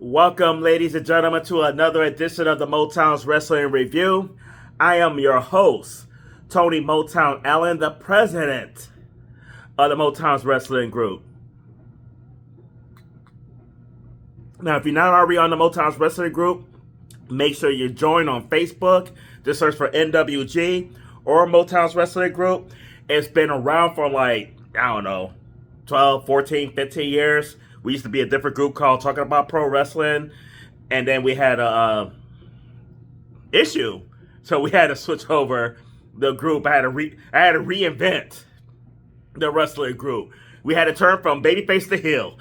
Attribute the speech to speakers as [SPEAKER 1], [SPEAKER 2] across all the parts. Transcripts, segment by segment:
[SPEAKER 1] Welcome, ladies and gentlemen, to another edition of the Motown's Wrestling Review. I am your host, Tony Motown Allen, the president of the Motown's Wrestling Group. Now, if you're not already on the Motown's Wrestling Group, make sure you join on Facebook. Just search for NWG or Motown's Wrestling Group. It's been around for 12, 14, 15 years. We used to be a different group called Talking About Pro Wrestling, and then we had a issue, so we had to switch over the group. I had to reinvent the wrestling group. We had to turn from babyface to heel,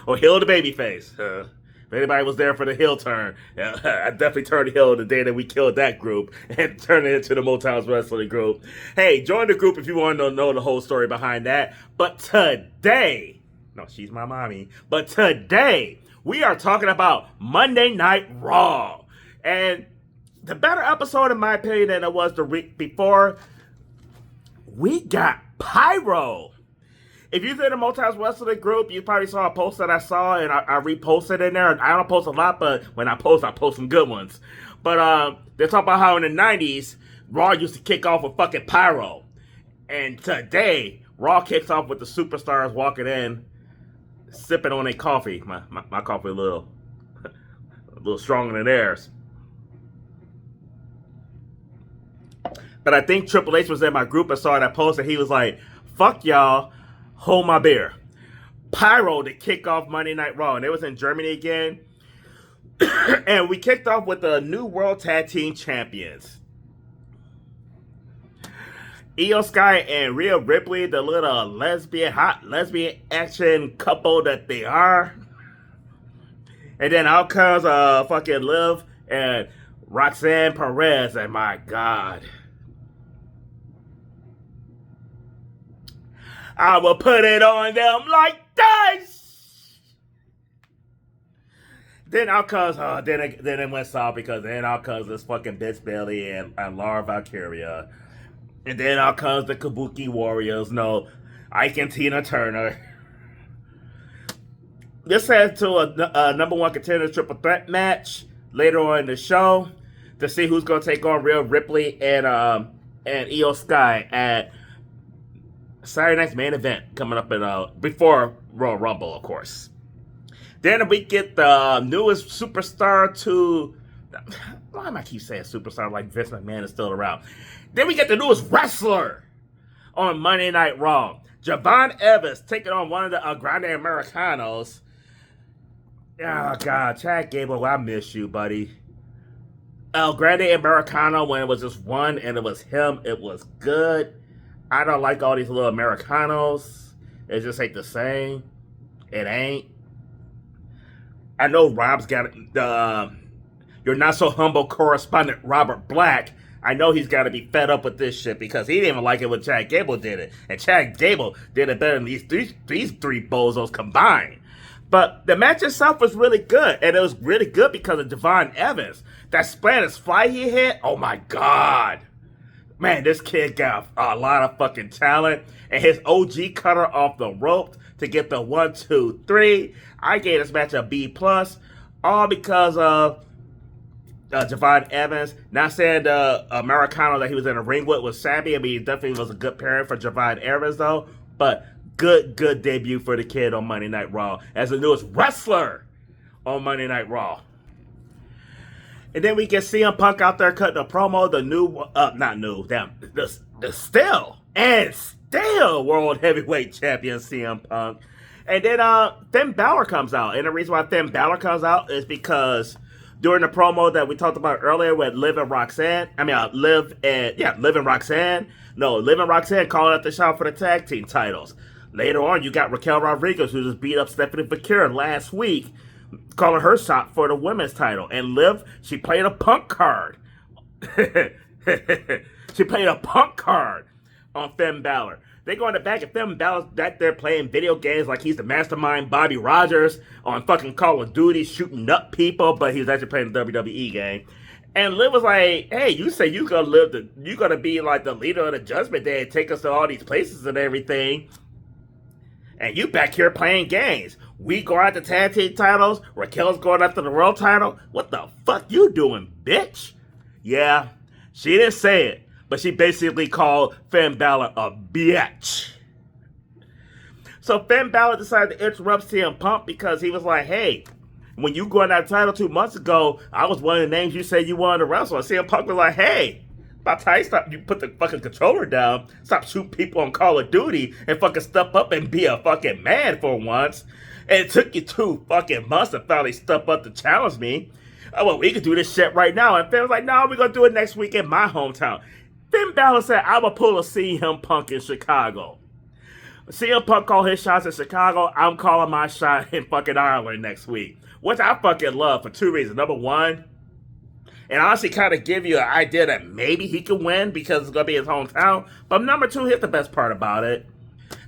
[SPEAKER 1] or heel to babyface. If anybody was there for the heel turn, I definitely turned heel the day that we killed that group and turned it into the Motown's Wrestling Group. Hey, join the group if you want to know the whole story behind that. But today, no, she's my mommy. But today, we are talking about Monday Night Raw. And the better episode, in my opinion, than it was the week before. We got pyro. If you're in the Motown's Wrestling Group, you probably saw a post that I saw, and I reposted in there. I don't post a lot, but when I post some good ones. But they're talking about how in the 90s, Raw used to kick off with fucking pyro. And today, Raw kicks off with the superstars walking in, sipping on their coffee. My coffee a little stronger than theirs. But I think Triple H was in my group and saw that post, and he was like, fuck y'all, hold my beer. Pyro to kick off Monday Night Raw. And it was in Germany again. And we kicked off with the new World Tag Team Champions. Io Sky and Rhea Ripley, the little hot lesbian action couple that they are. And then out comes fucking Liv and Roxanne Perez, and my God, I will put it on them like dice. Then out comes, then it went south because then out comes this fucking bitch Bailey and Laura Valkyria. And then out comes the Kabuki Warriors. No, Ike and Tina Turner. This led to a number one contender triple threat match later on in the show to see who's going to take on Rhea Ripley and Io Sky at Saturday night's main event coming up before Royal Rumble, of course. Then we get the newest superstar to... Why am I keep saying superstar like Vince McMahon is still around? Then we get the newest wrestler on Monday Night Raw. Javon Evans taking on one of the Grande Americanos. Oh, God. Chad Gable, I miss you, buddy. El Grande Americano, when it was just one and it was him, it was good. I don't like all these little Americanos. It just ain't the same. It ain't. I know Rob's got your not-so-humble correspondent, Robert Black. I know he's got to be fed up with this shit because he didn't even like it when Chad Gable did it. And Chad Gable did it better than these three bozos combined. But the match itself was really good. And it was really good because of Javon Evans. That Spanish fly he hit, oh my God. Man, this kid got a lot of fucking talent. And his OG cutter off the rope to get the 1, 2, 3. I gave this match a B+. All because of Javon Evans. Not saying the Americano that he was in the ring with was savvy. I mean, he definitely was a good pairing for Javon Evans, though. But good debut for the kid on Monday Night Raw as the newest wrestler on Monday Night Raw. And then we get CM Punk out there cutting a promo. The still World Heavyweight Champion CM Punk. And then Finn Balor comes out. And the reason why Finn Balor comes out is because during the promo that we talked about earlier with Liv and Roxanne calling out the shot for the tag team titles. Later on, you got Raquel Rodriguez, who just beat up Stephanie McMahon last week, calling her shot for the women's title. And Liv, she played a Punk card. She played a Punk card on Finn Balor. They go in the back and Finn Balor's back there playing video games like he's the mastermind Bobby Rogers on fucking Call of Duty shooting up people, but he was actually playing the WWE game. And Liv was like, hey, you say you gonna be like the leader of the Judgment Day and take us to all these places and everything. And you back here playing games. We go after tag team titles. Raquel's going after the world title. What the fuck you doing, bitch? Yeah, she didn't say it, but she basically called Finn Balor a bitch. So Finn Balor decided to interrupt CM Punk because he was like, hey, when you got that title 2 months ago, I was one of the names you said you wanted to wrestle. And CM Punk was like, hey, about time you put the fucking controller down, stop shooting people on Call of Duty, and fucking step up and be a fucking man for once. And it took you 2 fucking months to finally step up to challenge me. Oh, well, we could do this shit right now. And Finn was like, no, we're going to do it next week in my hometown. Finn Balor said, I'm going to pull a CM Punk in Chicago. CM Punk called his shots in Chicago. I'm calling my shot in fucking Ireland next week. Which I fucking love for 2 reasons. Number one, and honestly kind of give you an idea that maybe he can win because it's going to be his hometown. But number two, here's the best part about it.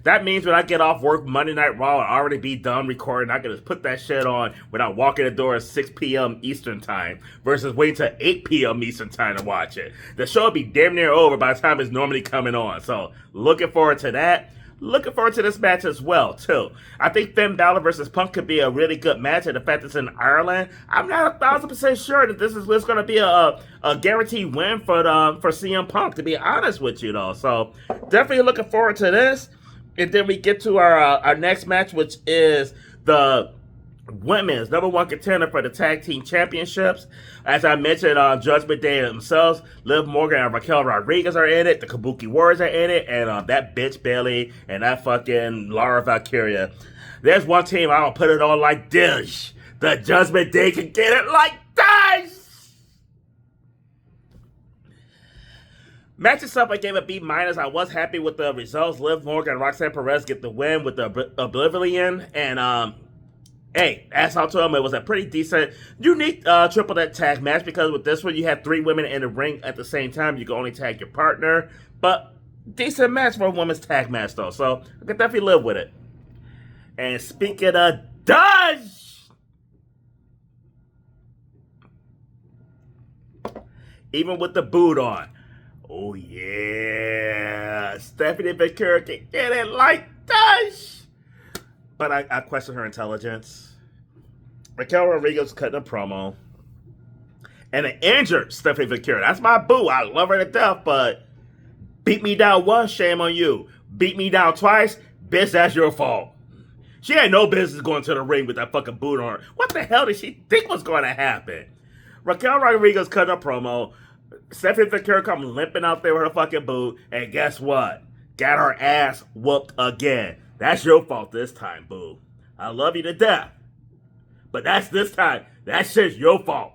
[SPEAKER 1] That means when I get off work Monday Night Raw, I'll already be done recording. I can just put that shit on without walking the door at 6 p.m. Eastern Time versus waiting till 8 p.m. Eastern Time to watch it. The show will be damn near over by the time it's normally coming on. So looking forward to that. Looking forward to this match as well, too. I think Finn Balor versus Punk could be a really good match, and the fact it's in Ireland, I'm not 1,000% sure that this is going to be a guaranteed win for CM Punk, to be honest with you, though. So, definitely looking forward to this. And then we get to our next match, which is the women's #1 contender for the tag team championships. As I mentioned, Judgment Day themselves, Liv Morgan and Raquel Rodriguez are in it. The Kabuki Warriors are in it, and that bitch Bayley and that fucking Laura Valkyria. There's one team I don't put it on like this. The Judgment Day can get it like this. Match itself, I gave a B-. I was happy with the results. Liv Morgan and Roxanne Perez get the win with the Oblivion, and hey, as I told him, it was a pretty decent, unique triple threat tag match because with this one, you have 3 women in the ring at the same time. You can only tag your partner, but decent match for a women's tag match, though. So I can definitely live with it. And speaking of Dodge, even with the boot on, oh yeah, Stephanie McCurry can get it like Dodge. But I question her intelligence. Raquel Rodriguez cutting a promo. And an injured Stephanie McCurry. That's my boo. I love her to death, but beat me down once, shame on you. Beat me down twice, bitch, that's your fault. She had no business going to the ring with that fucking boot on her. What the hell did she think was going to happen? Raquel Rodriguez cutting a promo. Stephanie McCurry come limping out there with her fucking boot. And guess what? Got her ass whooped again. That's your fault this time, boo. I love you to death. But that's this time. That shit's your fault.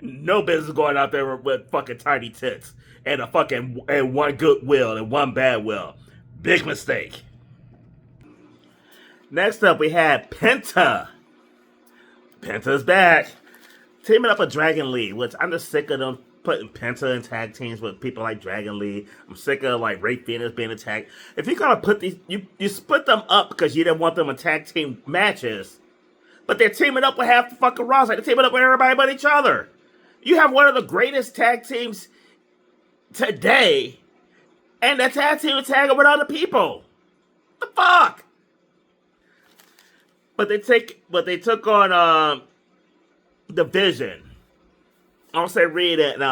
[SPEAKER 1] No business going out there with fucking tiny tits and one good will and one bad will. Big mistake. Next up, we had Penta. Penta's back. Teaming up with Dragon Lee, which I'm just sick of them putting Penta in tag teams with people like Dragon Lee. I'm sick of like Ray Phoenix being attacked. If you're gonna put these, you split them up because you didn't want them in tag team matches, but they're teaming up with half the fucking roster. They're teaming up with everybody but each other. You have one of the greatest tag teams today, and that tag team is tagging with other people. What the fuck? But they took on the Vision. Austin Reed and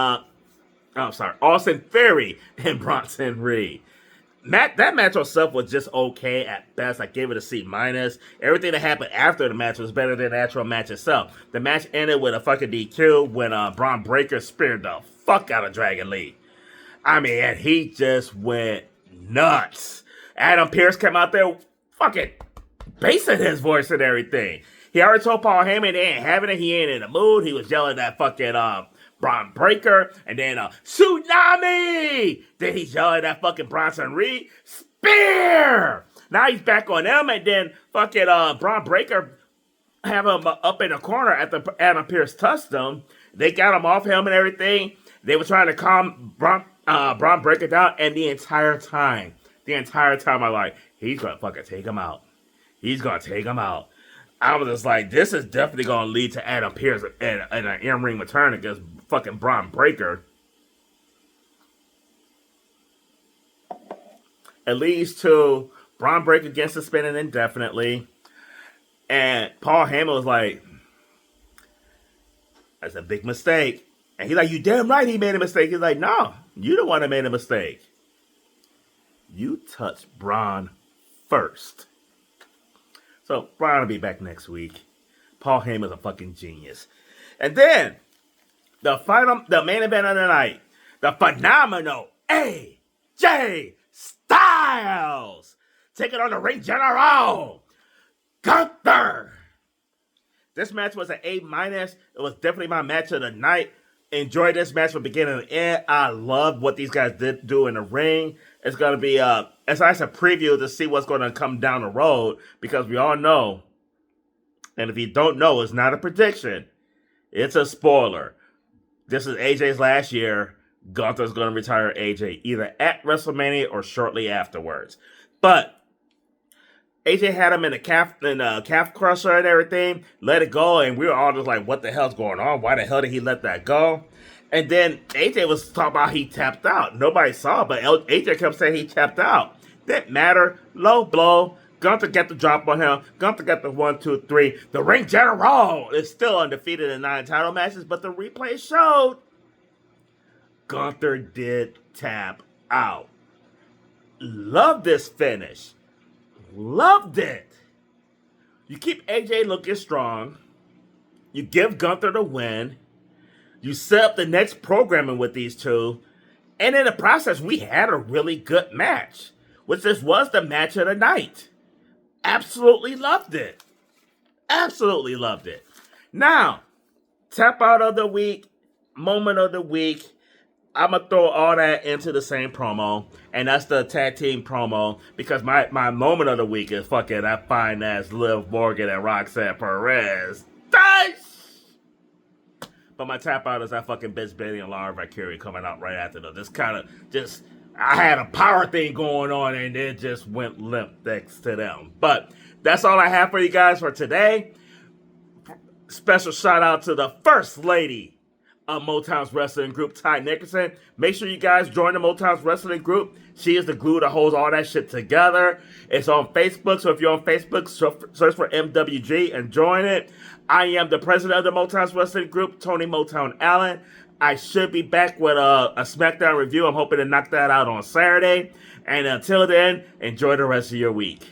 [SPEAKER 1] Austin Theory and Bronson Reed. That match itself was just okay at best. I gave it a C-. Everything that happened after the match was better than the actual match itself. The match ended with a fucking DQ when Braun Breaker speared the fuck out of Dragon Lee. I mean, and he just went nuts. Adam Pearce came out there fucking basing his voice and everything. He already told Paul Heyman they ain't having it. He ain't in the mood. He was yelling at fucking Braun Breaker, and then Tsunami! Then he's yelling at fucking Bronson Reed. Spear! Now he's back on them, and then fucking Braun Breaker have him up in the corner at the Adam Pearce touched them. They got him off him and everything. They were trying to calm Braun Breaker down, and the entire time I'm like, he's gonna fucking take him out. He's gonna take him out. I was just like, this is definitely going to lead to Adam Pearce and an in-ring return against fucking Braun Breaker. It leads to Braun Breaker getting suspended indefinitely. And Paul Heyman was like, that's a big mistake. And he's like, you damn right he made a mistake. He's like, no, you the one that made a mistake. You touched Braun first. So Braun will be back next week. Paul Heyman's a fucking genius. And then, the main event of the night, the phenomenal AJ Styles taking on the Ring General, Gunther. This match was an A-. It was definitely my match of the night. Enjoyed this match from beginning to end. I love what these guys did do in the ring. It's going to be it's nice a preview to see what's going to come down the road, because we all know, and if you don't know, it's not a prediction. It's a spoiler. This is AJ's last year. Gunther's going to retire AJ either at WrestleMania or shortly afterwards. But AJ had him in a calf crusher and everything, let it go, and we were all just like, what the hell's going on? Why the hell did he let that go? And then AJ was talking about he tapped out. Nobody saw, but AJ kept saying he tapped out. Didn't matter. Low blow. Gunther got the drop on him. Gunther got the 1, 2, 3. The Ring General is still undefeated in 9 title matches, but the replay showed Gunther did tap out. Love this finish. Loved it. You keep AJ looking strong. You give Gunther the win. You set up the next programming with these two. And in the process, we had a really good match, which this was the match of the night. Absolutely loved it. Absolutely loved it. Now, tap out of the week, moment of the week. I'm going to throw all that into the same promo, and that's the tag team promo, because my moment of the week is fucking that fine-ass Liv Morgan and Roxanne Perez. Dice! But my tap out is that fucking bitch Bailey and Laura Valkyrie coming out right after them. This kind of just, I had a power thing going on, and it just went limp next to them. But that's all I have for you guys for today. Special shout out to the First Lady of Motown's Wrestling Group, Ty Nickerson. Make sure you guys join the Motown's Wrestling Group. She is the glue that holds all that shit together. It's on Facebook, so if you're on Facebook, search for MWG and join it. I am the president of the Motown's Wrestling Group, Tony Motown Allen. I should be back with a SmackDown review. I'm hoping to knock that out on Saturday. And until then, enjoy the rest of your week.